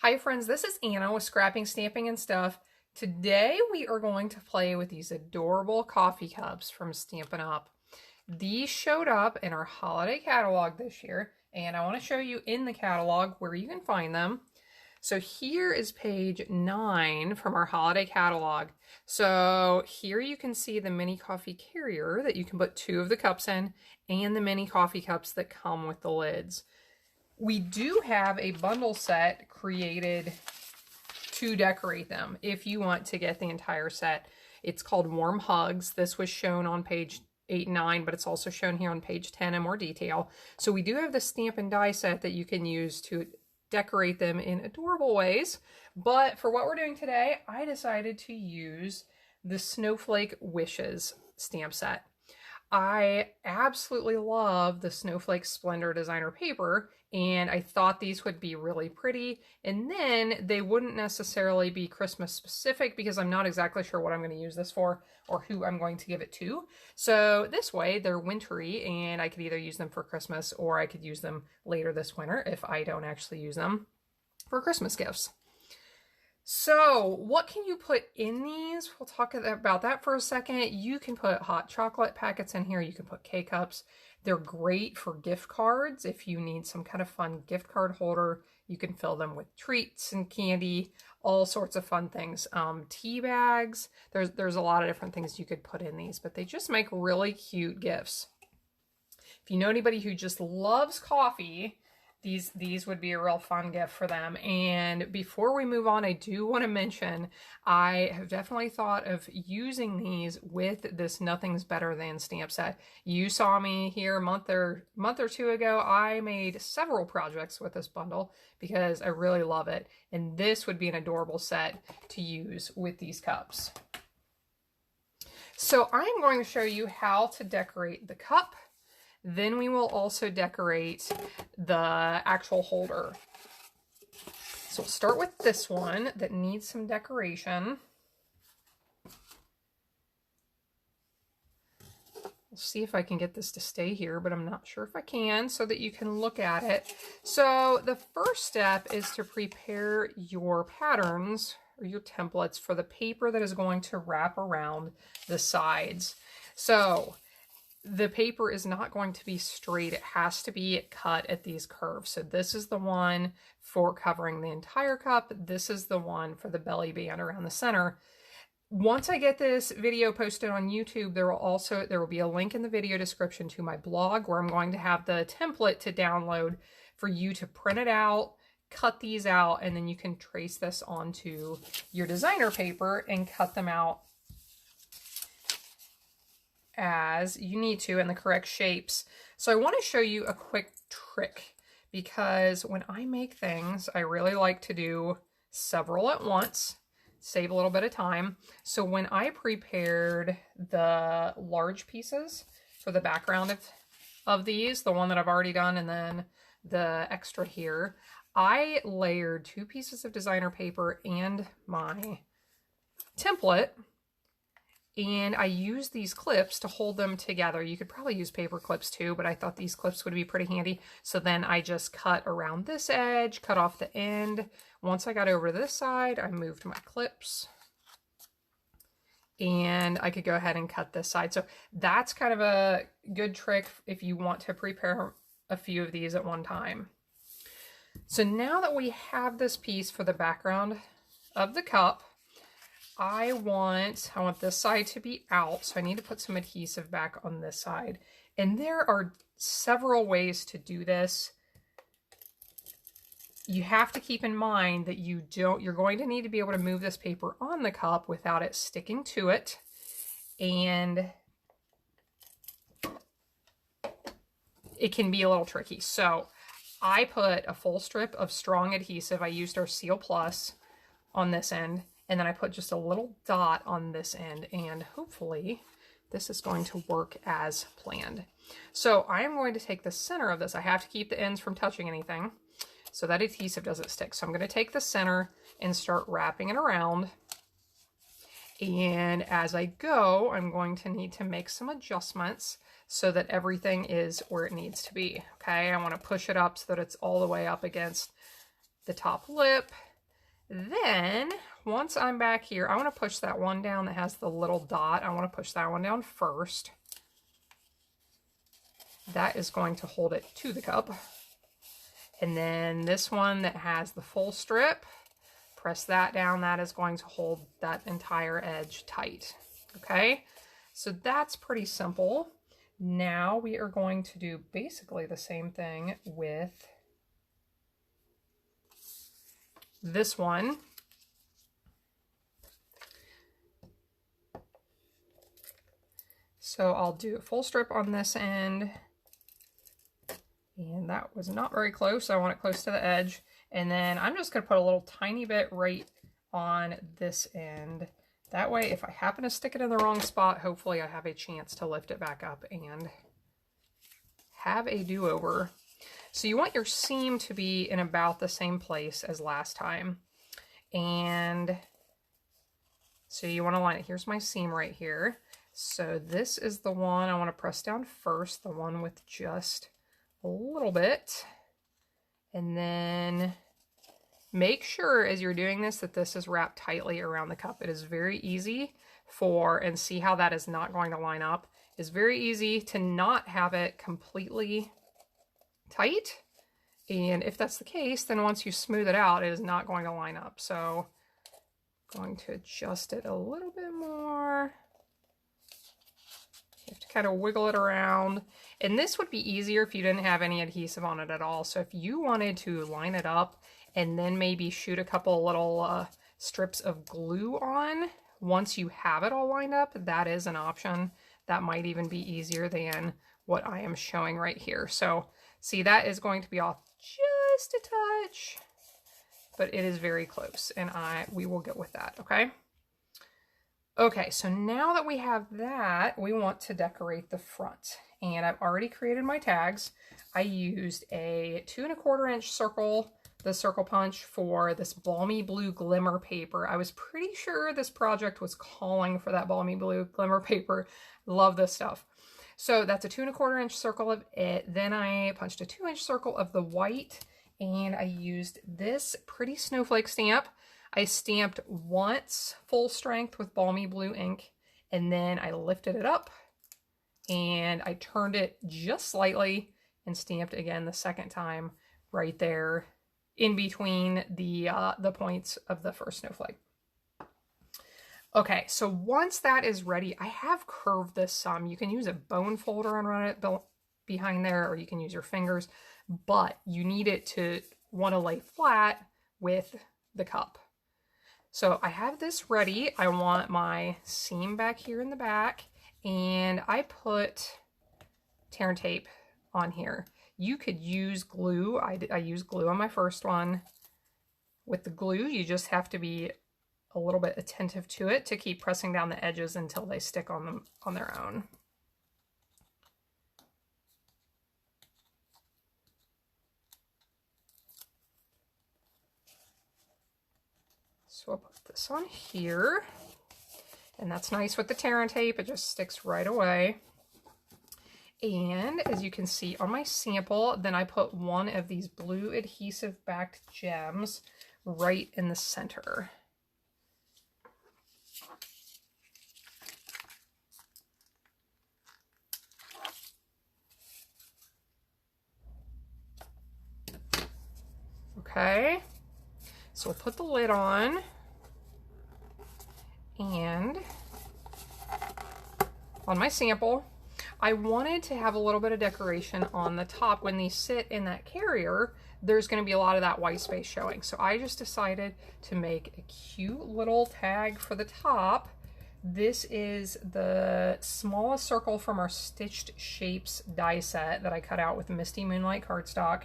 Hi friends, this is Anna with Scrapping, Stamping, and Stuff. Today we are going to play with these adorable coffee cups from Stampin' Up. These showed up in our holiday catalog this year, and I want to show you in the catalog where you can find them. So here is page 9 from our holiday catalog. So here you can see the mini coffee carrier that you can put 2 of the cups in, and the mini coffee cups that come with the lids. We do have a bundle set created to decorate them if you want to get the entire set. It's called Warm Hugs. This was shown on page 8 and 9, but it's also shown here on page 10 in more detail. So we do have the stamp and die set that you can use to decorate them in adorable ways. But for what we're doing today, I decided to use the Snowflake Wishes stamp set. I absolutely love the Snowflake Splendor designer paper, and I thought these would be really pretty, and then they wouldn't necessarily be Christmas specific because I'm not exactly sure what I'm going to use this for or who I'm going to give it to. So this way they're wintry, and I could either use them for Christmas or I could use them later this winter if I don't actually use them for Christmas gifts. So what can you put in these? We'll talk about that for a second. You can put hot chocolate packets in here. You can put K-cups. They're great for gift cards. If you need some kind of fun gift card holder, you can fill them with treats and candy, all sorts of fun things. Tea bags. There's a lot of different things you could put in these, but they just make really cute gifts. If you know anybody who just loves coffee, these would be a real fun gift for them. And before we move on, I do want to mention I have definitely thought of using these with this Nothing's Better Than stamp set. You saw me here a month or two ago. I made several projects with this bundle because I really love it. And this would be an adorable set to use with these cups. So I'm going to show you how to decorate the cup. Then we will also decorate the actual holder. So we'll start with this one that needs some decoration. We'll see if I can get this to stay here, but I'm not sure if I can, so that you can look at it. So the first step is to prepare your patterns or your templates for the paper that is going to wrap around the sides. So the paper is not going to be straight. It has to be cut at these curves. So this is the one for covering the entire cup. This is the one for the belly band around the center. Once I get this video posted on YouTube, there will be a link in the video description to my blog where I'm going to have the template to download for you to print it out, cut these out, and then you can trace this onto your designer paper and cut them out as you need to in the correct shapes. So I want to show you a quick trick because when I make things, I really like to do several at once, save a little bit of time. So when I prepared the large pieces for the background of these, the one that I've already done and then the extra here, I layered 2 pieces of designer paper and my template. And I use these clips to hold them together. You could probably use paper clips too, but I thought these clips would be pretty handy. So then I just cut around this edge, cut off the end. Once I got over to this side, I moved my clips. And I could go ahead and cut this side. So that's kind of a good trick if you want to prepare a few of these at one time. So now that we have this piece for the background of the cup, I want this side to be out, so I need to put some adhesive back on this side. And there are several ways to do this. You have to keep in mind that you're going to need to be able to move this paper on the cup without it sticking to it. And it can be a little tricky. So I put a full strip of strong adhesive. I used our Seal Plus on this end. And then I put just a little dot on this end, and hopefully this is going to work as planned. So I am going to take the center of this. I have to keep the ends from touching anything so that adhesive doesn't stick. So I'm going to take the center and start wrapping it around. And as I go, I'm going to need to make some adjustments so that everything is where it needs to be. Okay, I want to push it up so that it's all the way up against the top lip. Then, once I'm back here, I want to push that one down that has the little dot. I want to push that one down first. That is going to hold it to the cup. And then this one that has the full strip, press that down. That is going to hold that entire edge tight. Okay, so that's pretty simple. Now we are going to do basically the same thing with this one. So I'll do a full strip on this end. And that was not very close. I want it close to the edge. And then I'm just going to put a little tiny bit right on this end. That way, if I happen to stick it in the wrong spot, hopefully I have a chance to lift it back up and have a do-over. So you want your seam to be in about the same place as last time. And so you want to line it. Here's my seam right here. So this is the one I want to press down first, the one with just a little bit. And then make sure as you're doing this that this is wrapped tightly around the cup. It is very easy and see how that is not going to line up. It's very easy to not have it completely tight. And if that's the case, then once you smooth it out, it is not going to line up. So I'm going to adjust it a little bit more. You have to kind of wiggle it around. And this would be easier if you didn't have any adhesive on it at all. So if you wanted to line it up and then maybe shoot a couple little strips of glue on, once you have it all lined up, that is an option. That might even be easier than what I am showing right here. So see, that is going to be off just a touch, but it is very close, and we will get with that, okay? Okay, so now that we have that, we want to decorate the front. And I've already created my tags. I used a 2 1/4 inch circle, the circle punch, for this balmy blue glimmer paper. I was pretty sure this project was calling for that balmy blue glimmer paper. Love this stuff. So that's a 2 1/4 inch circle of it. Then I punched a 2 inch circle of the white, and I used this pretty snowflake stamp. I stamped once full strength with balmy blue ink, and then I lifted it up and I turned it just slightly and stamped again the second time right there in between the points of the first snowflake. Okay, so once that is ready, I have curved this some. You can use a bone folder and run it behind there, or you can use your fingers, but you need it to want to lay flat with the cup. So I have this ready. I want my seam back here in the back, and I put tear and tape on here. You could use glue. I used glue on my first one. With the glue, you just have to be a little bit attentive to it to keep pressing down the edges until they stick on them on their own. So I'll put this on here, and that's nice with the tear and tape. It just sticks right away. And as you can see on my sample, then I put one of these blue adhesive backed gems right in the center. Okay, so we'll put the lid on, and on my sample, I wanted to have a little bit of decoration on the top. When these sit in that carrier, there's going to be a lot of that white space showing. So I just decided to make a cute little tag for the top. This is the smallest circle from our Stitched Shapes die set that I cut out with Misty Moonlight cardstock.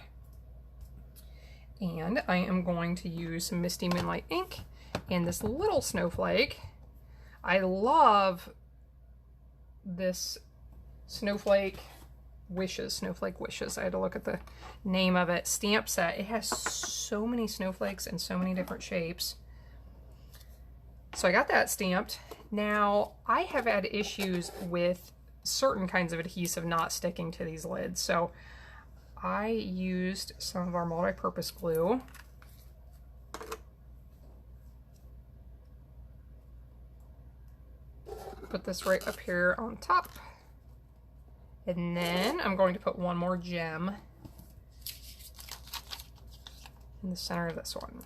And I am going to use Misty Moonlight ink and this little snowflake. I love this Snowflake Wishes. I had to look at the name of it. Stamp set. It has so many snowflakes and so many different shapes. So I got that stamped. Now, I have had issues with certain kinds of adhesive not sticking to these lids. So I used some of our multi-purpose glue. put this right up here on top. And then I'm going to put one more gem in the center of this one.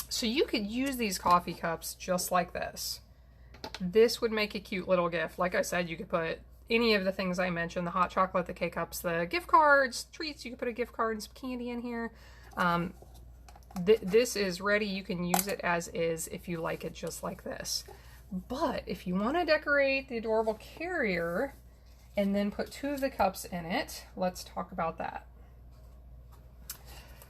So you could use these coffee cups just like this. This would make a cute little gift. Like I said, you could put any of the things I mentioned, the hot chocolate, the K-Cups, the gift cards, treats. You could put a gift card and some candy in here. This is ready. You can use it as is if you like it just like this. But if you want to decorate the adorable carrier and then put 2 of the cups in it, let's talk about that.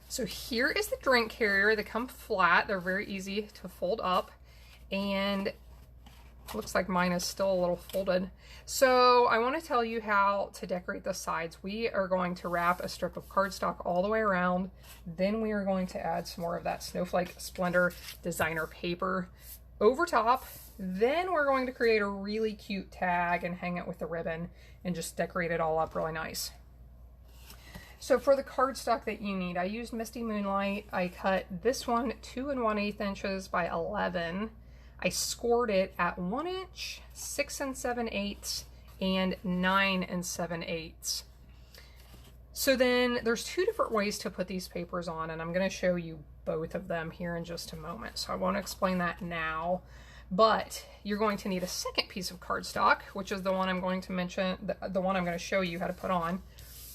So here is the drink carrier. They come flat. They're very easy to fold up, and looks like mine is still a little folded. So I want to tell you how to decorate the sides. We are going to wrap a strip of cardstock all the way around. Then we are going to add some more of that Snowflake Splendor designer paper over top. Then we're going to create a really cute tag and hang it with the ribbon and just decorate it all up really nice. So for the cardstock that you need, I used Misty Moonlight. I cut this one 2 1/8 inches by 11. I scored it at 1 inch, 6 7/8, and 9 7/8. So then there's 2 different ways to put these papers on, and I'm going to show you both of them here in just a moment. So I won't explain that now, but you're going to need a second piece of cardstock, which is the one I'm going to mention, the one I'm going to show you how to put on,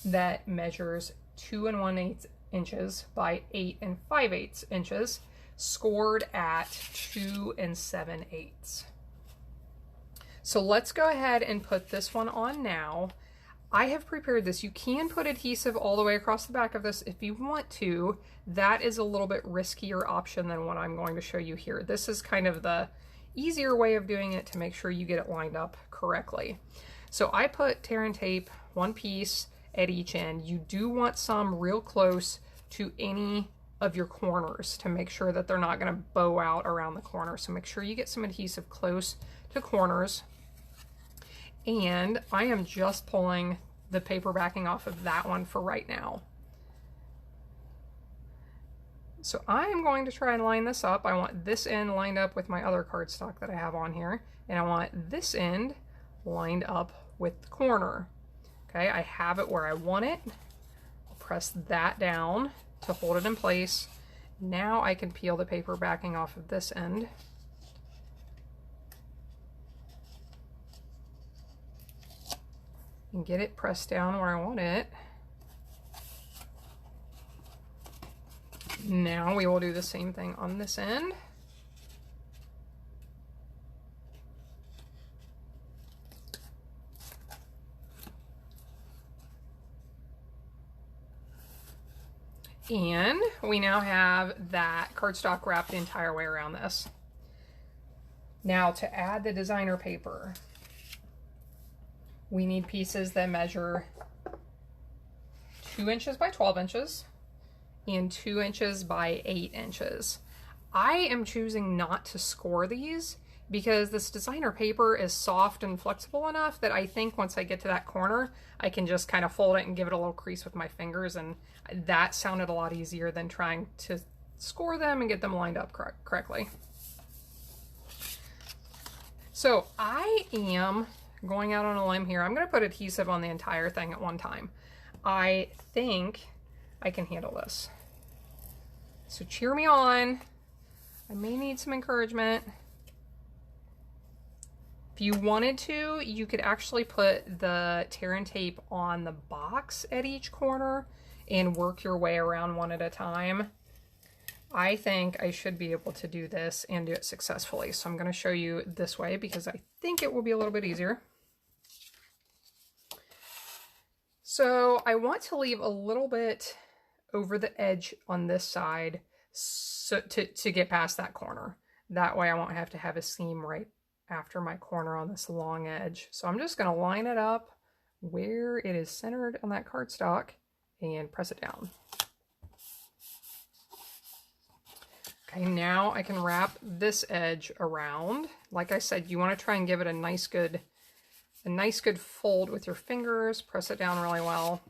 that measures 2 1/8 inches by 8 5/8 inches. Scored at 2 7/8. So let's go ahead and put this one on now. I have prepared this. You can put adhesive all the way across the back of this if you want to. That is a little bit riskier option than what I'm going to show you here. This is kind of the easier way of doing it to make sure you get it lined up correctly. So I put tear and tape, 1 piece at each end. You do want some real close to any of your corners to make sure that they're not going to bow out around the corner. So make sure you get some adhesive close to corners. And I am just pulling the paper backing off of that one for right now. So I am going to try and line this up. I want this end lined up with my other cardstock that I have on here, and I want this end lined up with the corner. Okay, I have it where I want it. I'll press that down to hold it in place. Now I can peel the paper backing off of this end. And get it pressed down where I want it. Now we will do the same thing on this end. And we now have that cardstock wrapped the entire way around this. Now to add the designer paper, we need pieces that measure 2 inches by 12 inches and 2 inches by 8 inches. I am choosing not to score these because this designer paper is soft and flexible enough that I think once I get to that corner, I can just kind of fold it and give it a little crease with my fingers, and that sounded a lot easier than trying to score them and get them lined up correctly. So I am going out on a limb here. I'm going to put adhesive on the entire thing at one time. I think I can handle this. So cheer me on. I may need some encouragement. If you wanted to, you could actually put the tear and tape on the box at each corner and work your way around one at a time. I think I should be able to do this and do it successfully. So I'm going to show you this way because I think it will be a little bit easier. So I want to leave a little bit over the edge on this side so to get past that corner. That way I won't have to have a seam right after my corner on this long edge. So I'm just going to line it up where it is centered on that cardstock and press it down. Okay, now I can wrap this edge around. Like I said, you want to try and give it a nice good fold with your fingers. Press it down really well.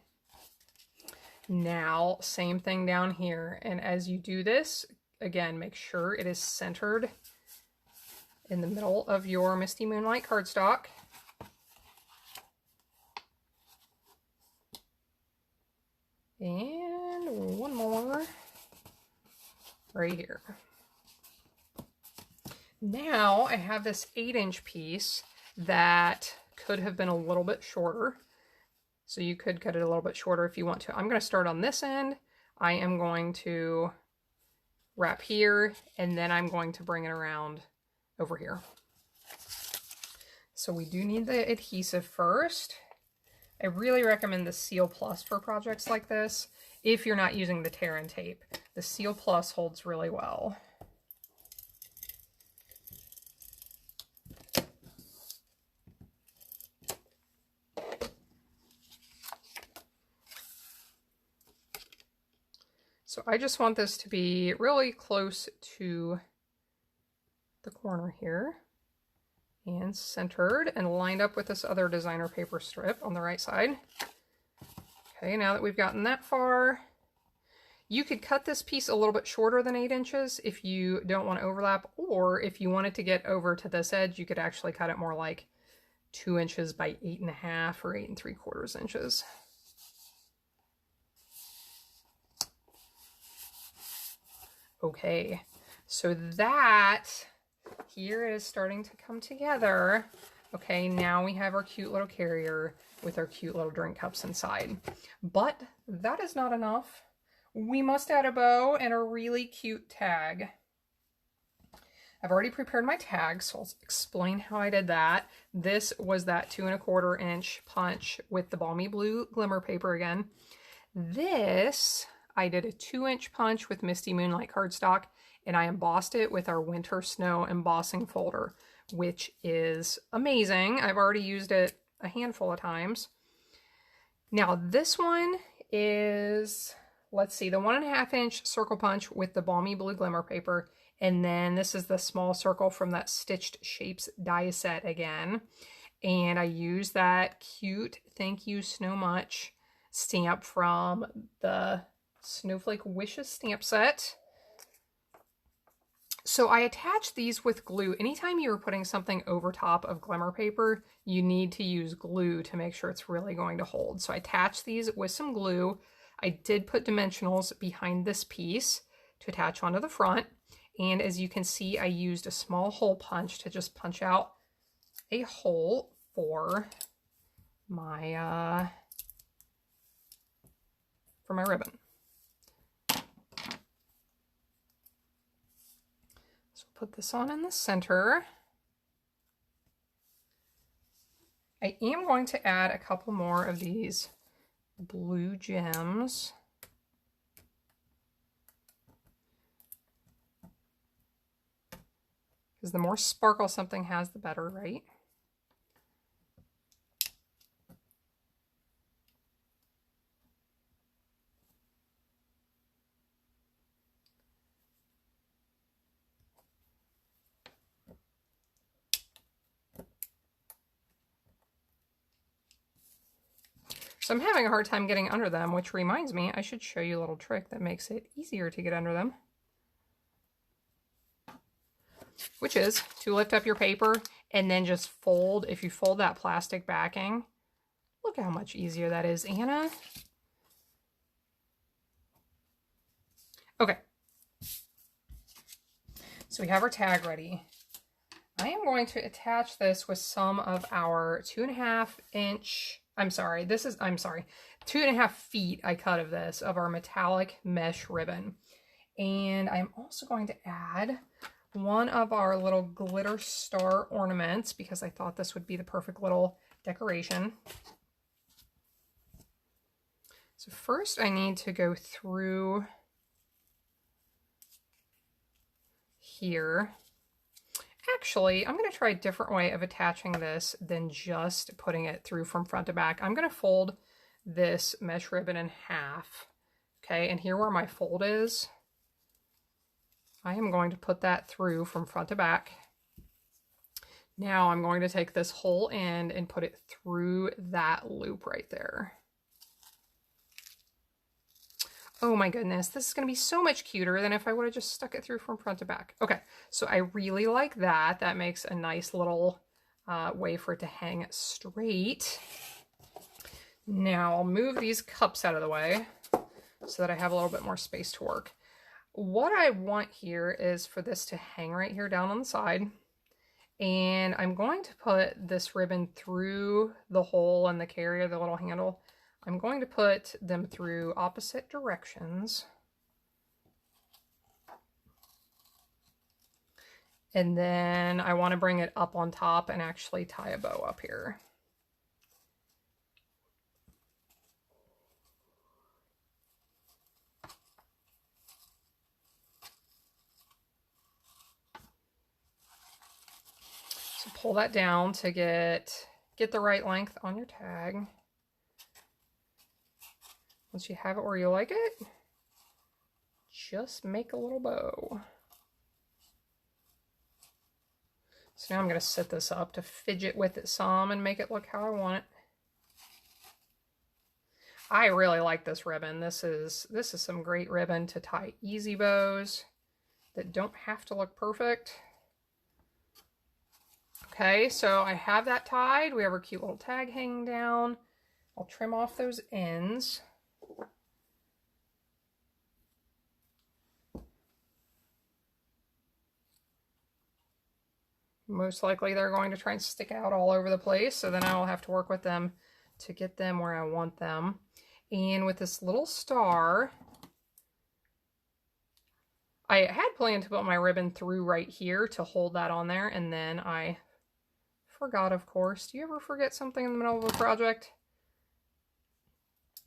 Now, same thing down here. And as you do this, again, make sure it is centered in the middle of your Misty Moonlight cardstock. And one more right here. Now I have this 8-inch piece that could have been a little bit shorter. So you could cut it a little bit shorter if you want to. I'm going to start on this end. I am going to wrap here, and then I'm going to bring it around over here. So we do need the adhesive first. I really recommend the Seal Plus for projects like this if you're not using the tear and tape. The Seal Plus holds really well. So I just want this to be really close to the corner here and centered and lined up with this other designer paper strip on the right side. Okay, now that we've gotten that far, you could cut this piece a little bit shorter than 8 inches if you don't want to overlap, or if you wanted to get over to this edge, you could actually cut it more like 2 inches by 8.5 or 8 3/4 inches. Okay, so that here is starting to come together. Okay, now we have our cute little carrier with our cute little drink cups inside. But that is not enough. We must add a bow and a really cute tag. I've already prepared my tag, so I'll explain how I did that. This was that 2 1/4 inch punch with the balmy blue glimmer paper again. This, I did a 2-inch punch with Misty Moonlight cardstock, and I embossed it with our Winter Snow embossing folder, which is amazing. I've already used it a handful of times. Now this one is, let's see, the 1 1/2 inch circle punch with the balmy blue glimmer paper, and then this is the small circle from that Stitched Shapes die set again. And I used that cute Thank You So Much stamp from the Snowflake Wishes stamp set. So I attached these with glue. Anytime you're putting something over top of glimmer paper, you need to use glue to make sure it's really going to hold. So I attached these with some glue. I did put dimensionals behind this piece to attach onto the front. And as you can see, I used a small hole punch to just punch out a hole for my ribbon. Put this on in the center. I am going to add a couple more of these blue gems. Because the more sparkle something has, the better, right? So I'm having a hard time getting under them, which reminds me I should show you a little trick that makes it easier to get under them. Which is to lift up your paper and then just fold. If you fold that plastic backing, look how much easier that is, Anna. Okay. So we have our tag ready. I am going to attach this with some of our 2.5 inch, I'm sorry, 2.5 feet I cut of this, of our metallic mesh ribbon. And I'm also going to add one of our little glitter star ornaments because I thought this would be the perfect little decoration. So first I need to go through here. Actually, I'm going to try a different way of attaching this than just putting it through from front to back. I'm going to fold this mesh ribbon in half. Okay, and here where my fold is, I am going to put that through from front to back. Now I'm going to take this whole end and put it through that loop right there. Oh my goodness, this is going to be so much cuter than if I would have just stuck it through from front to back. Okay, so I really like that. That makes a nice little way for it to hang straight. Now I'll move these cups out of the way so that I have a little bit more space to work. What I want here is for this to hang right here down on the side. And I'm going to put this ribbon through the hole in the carrier, the little handle. I'm going to put them through opposite directions. And then I want to bring it up on top and actually tie a bow up here. So pull that down to get the right length on your tag. Once you have it where you like it, just make a little bow. So now I'm going to set this up to fidget with it some and make it look how I want it. I really like this ribbon. This is some great ribbon to tie easy bows that don't have to look perfect. Okay, so I have that tied. We have our cute little tag hanging down. I'll trim off those ends. Most likely they're going to try and stick out all over the place, so then I will have to work with them to get them where I want them. And with this little star, I had planned to put my ribbon through right here to hold that on there, and then I forgot, of course. Do you ever forget something in the middle of a project?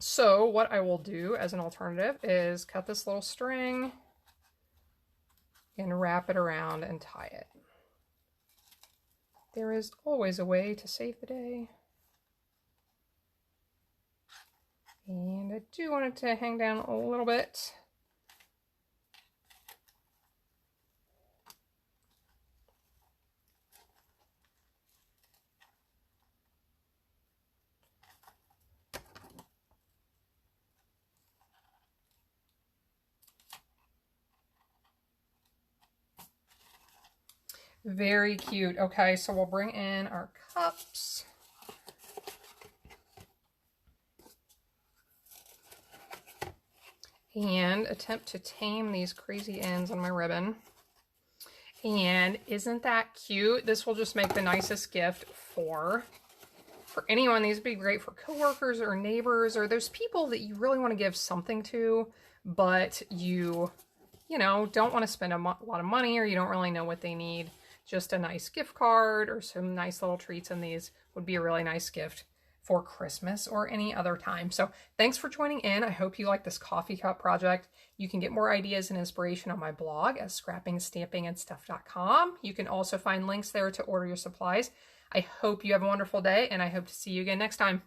So what I will do as an alternative is cut this little string and wrap it around and tie it. There is always a way to save the day. And I do want it to hang down a little bit. Very cute. Okay, so we'll bring in our cups. And attempt to tame these crazy ends on my ribbon. And isn't that cute? This will just make the nicest gift for anyone. These would be great for coworkers or neighbors or those people that you really want to give something to, but you know, don't want to spend a lot of money, or you don't really know what they need. Just a nice gift card or some nice little treats in these would be a really nice gift for Christmas or any other time. So thanks for joining in. I hope you like this coffee cup project. You can get more ideas and inspiration on my blog at scrappingstampingandstuff.com. You can also find links there to order your supplies. I hope you have a wonderful day, and I hope to see you again next time.